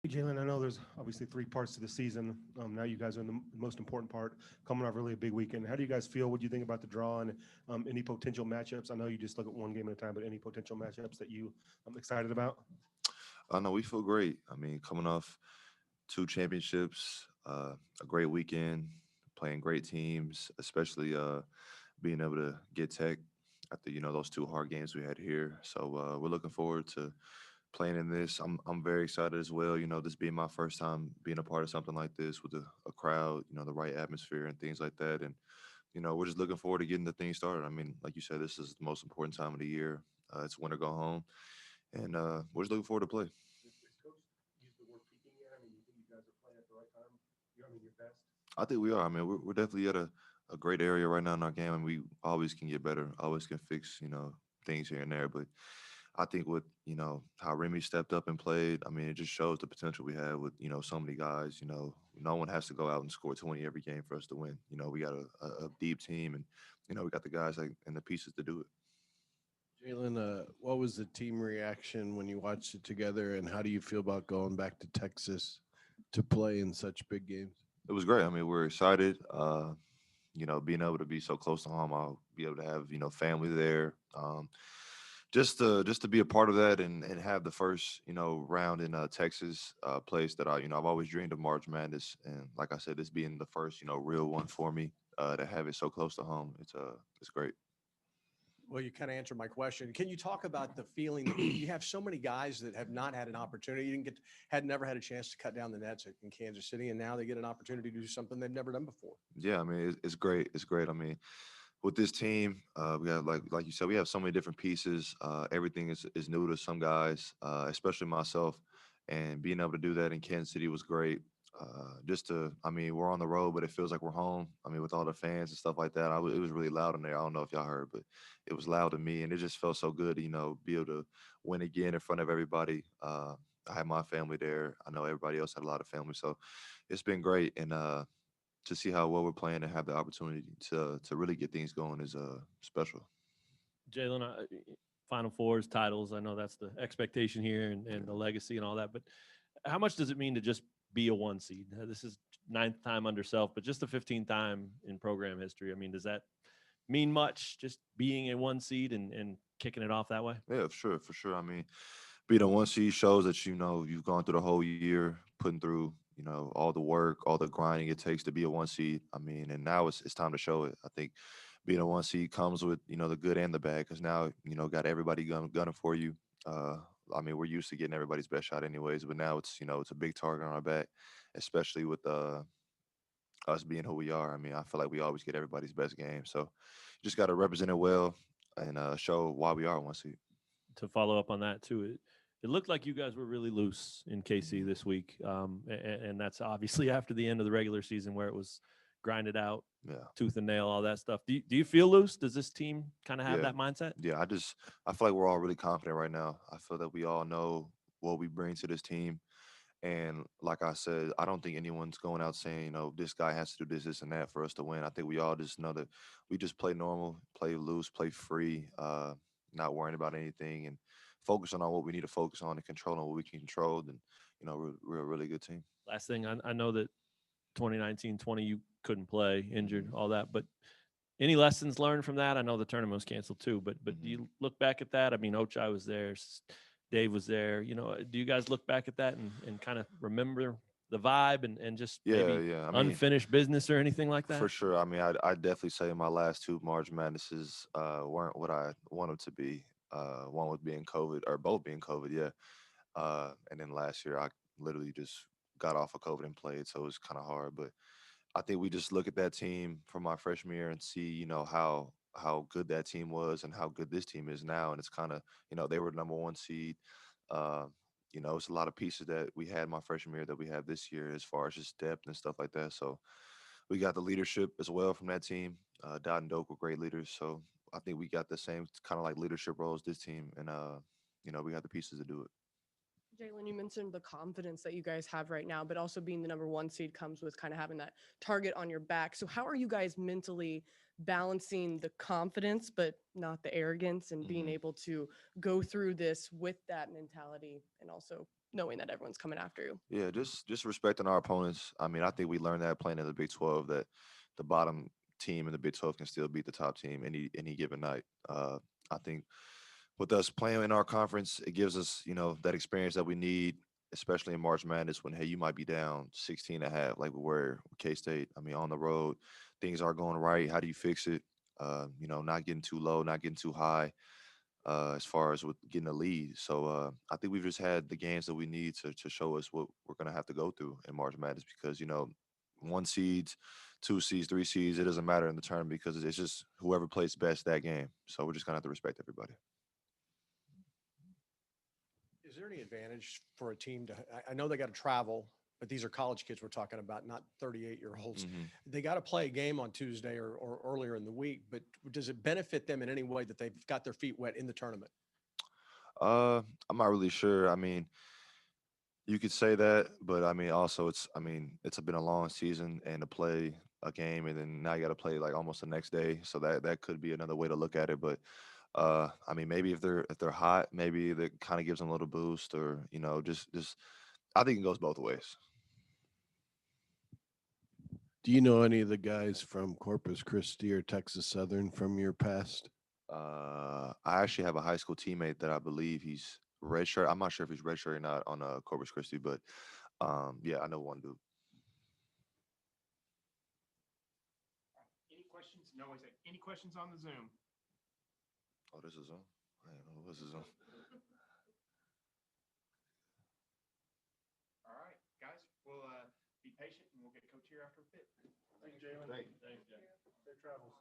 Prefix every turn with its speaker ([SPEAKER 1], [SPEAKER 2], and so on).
[SPEAKER 1] Hey, Jalen, I know there's obviously three parts to the season. Now you guys are in the most important part, coming off really a big weekend. How do you guys feel? What do you think about the draw and any potential matchups? I know you just look at one game at a time, but any potential matchups that you excited about?
[SPEAKER 2] I know we feel great. I mean, coming off two championships, a great weekend, playing great teams, especially being able to get Tech after those two hard games we had here. So we're looking forward to playing in this. I'm very excited as well. This being my first time being a part of something like this with a crowd, the right atmosphere and things like that. And we're just looking forward to getting the thing started. I mean, like you said, this is the most important time of the year. It's winter go home, and we're just looking forward to play.
[SPEAKER 1] Is coach use the word peaking yet? I mean, you think you guys are playing at the right time? I mean, your best.
[SPEAKER 2] I think we are. I mean, we're definitely at a great area right now in our game, and we always can get better. Always can fix things here and there. But I think with how Remy stepped up and played, I mean, it just shows the potential we have with so many guys. No one has to go out and score 20 every game for us to win. We got a deep team, and we got the guys and the pieces to do it.
[SPEAKER 3] Jalen, what was the team reaction when you watched it together, and how do you feel about going back to Texas to play in such big games?
[SPEAKER 2] It was great. I mean, we're excited. Being able to be so close to home, I'll be able to have family there. Just to be a part of that and have the first round in Texas, place that I've always dreamed of March Madness, and like I said, this being the first real one for me, to have it so close to home. It's great.
[SPEAKER 4] Well, you kind of answered my question. Can you talk about the feeling that you have so many guys that have not had an opportunity, you didn't get, had never had a chance to cut down the nets in Kansas City, and now they get an opportunity to do something they've never done before?
[SPEAKER 2] Yeah, I mean it's great. It's great. I mean, with this team, we have like you said, we have so many different pieces. Everything is new to some guys, especially myself, and being able to do that in Kansas City was great. I mean, we're on the road, but it feels like we're home. I mean, with all the fans and stuff like that, it was really loud in there. I don't know if y'all heard, but it was loud to me, and it just felt so good to be able to win again in front of everybody. I had my family there. I know everybody else had a lot of family, so it's been great. And to see how well we're playing and have the opportunity to really get things going is special.
[SPEAKER 5] Jalen, Final Fours titles. I know that's the expectation here and the legacy and all that. But how much does it mean to just be a one seed? This is ninth time under self, but just the 15th time in program history. I mean, does that mean much? Just being a one seed and kicking it off that way?
[SPEAKER 2] Yeah, for sure. I mean, being a one seed shows that you've gone through the whole year, putting through all the work, all the grinding it takes to be a one seed. I mean, and now it's time to show it. I think being a one seed comes with the good and the bad, because now got everybody gunning for you. Uh, I mean, we're used to getting everybody's best shot anyways, but now it's a big target on our back, especially with us being who we are. I mean, I feel like we always get everybody's best game, so you just got to represent it well and show why we are one seed.
[SPEAKER 5] To follow up on that too, it looked like you guys were really loose in KC this week, and that's obviously after the end of the regular season where it was grinded out,
[SPEAKER 2] Yeah.
[SPEAKER 5] tooth and nail, all that stuff. Do you feel loose? Does this team kind of have
[SPEAKER 2] Yeah,
[SPEAKER 5] that mindset?
[SPEAKER 2] yeah. I feel like we're all really confident right now. I feel that we all know what we bring to this team, and like I said, I don't think anyone's going out saying this guy has to do this and that for us to win. I think we all just know that we just play normal, play loose, play free, not worrying about anything, and focusing on what we need to focus on and controlling what we can control. And we're a really good team.
[SPEAKER 5] Last thing, I know that 2019-20 you couldn't play, injured, all that, but any lessons learned from that? I know the tournament was canceled too, but do
[SPEAKER 2] Mhm.
[SPEAKER 5] you look back at that? I mean, Ochai was there, Dave was there. Do you guys look back at that and kind of remember the vibe and just
[SPEAKER 2] Yeah,
[SPEAKER 5] maybe
[SPEAKER 2] yeah. I mean,
[SPEAKER 5] unfinished business or anything like
[SPEAKER 2] for
[SPEAKER 5] that?
[SPEAKER 2] sure. I mean, I definitely say my last two March Madnesses weren't what I want them to be. One was being COVID, or both being COVID, yeah. And then last year, I literally just got off of COVID and played, so it was kind of hard. But I think we just look at that team from my freshman year and see, how good that team was and how good this team is now. And it's kind of, they were the number one seed. Uh, it's a lot of pieces that we had my freshman year that we have this year as far as just depth and stuff like that. So we got the leadership as well from that team. Dot and Doak were great leaders, so I think we got the same kind of like leadership roles this team, and we got the pieces to do it.
[SPEAKER 6] Jalen, you mentioned the confidence that you guys have right now, but also being the number one seed comes with kind of having that target on your back. So, how are you guys mentally balancing the confidence, but not the arrogance, and being
[SPEAKER 2] Hmm.
[SPEAKER 6] able to go through this with that mentality and also knowing that everyone's coming after you?
[SPEAKER 2] Yeah, just respecting our opponents. I mean, I think we learned that playing in the Big 12 that the bottom team in the Big 12 can still beat the top team any given night. I think with us playing in our conference, it gives us, that experience that we need, especially in March Madness when, hey, you might be down 16 and a half, like we were with K-State. I mean, on the road, things are going right. How do you fix it? Not getting too low, not getting too high as far as with getting a lead. So I think we've just had the games that we need to show us what we're going to have to go through in March Madness because, 1 seeds, 2 seeds, 3 seeds, it doesn't matter in the tournament because it's just whoever plays best that game. So we're just going to have to respect everybody.
[SPEAKER 4] Is there any advantage for a team to, I know they got to travel, but these are college kids we're talking about, not 38-year-olds. They got to play a game on Tuesday or earlier in the week, but does it benefit them in any way that they've got their feet wet in the tournament?
[SPEAKER 2] I'm not really sure. I mean, you could say that, but I mean, also it's been a long season and to play a game and then now you got to play like almost the next day. So that could be another way to look at it. But I mean, maybe if they're hot, maybe that kind of gives them a little boost or, just I think it goes both ways.
[SPEAKER 3] Do you know any of the guys from Corpus Christi or Texas Southern from your past?
[SPEAKER 2] I actually have a high school teammate that I believe he's redshirt. I'm not sure if he's redshirt or not on Corpus Christi, but yeah, I know one dude.
[SPEAKER 7] Any questions? No, I said, any questions on the Zoom?
[SPEAKER 2] Oh, this is on. I don't know this is on.
[SPEAKER 7] All right, guys, we'll be patient and we'll get Coach here after a bit.
[SPEAKER 1] Thank you, Jalen.
[SPEAKER 2] Thank you.
[SPEAKER 5] Thanks, Jack.
[SPEAKER 1] Safe travels.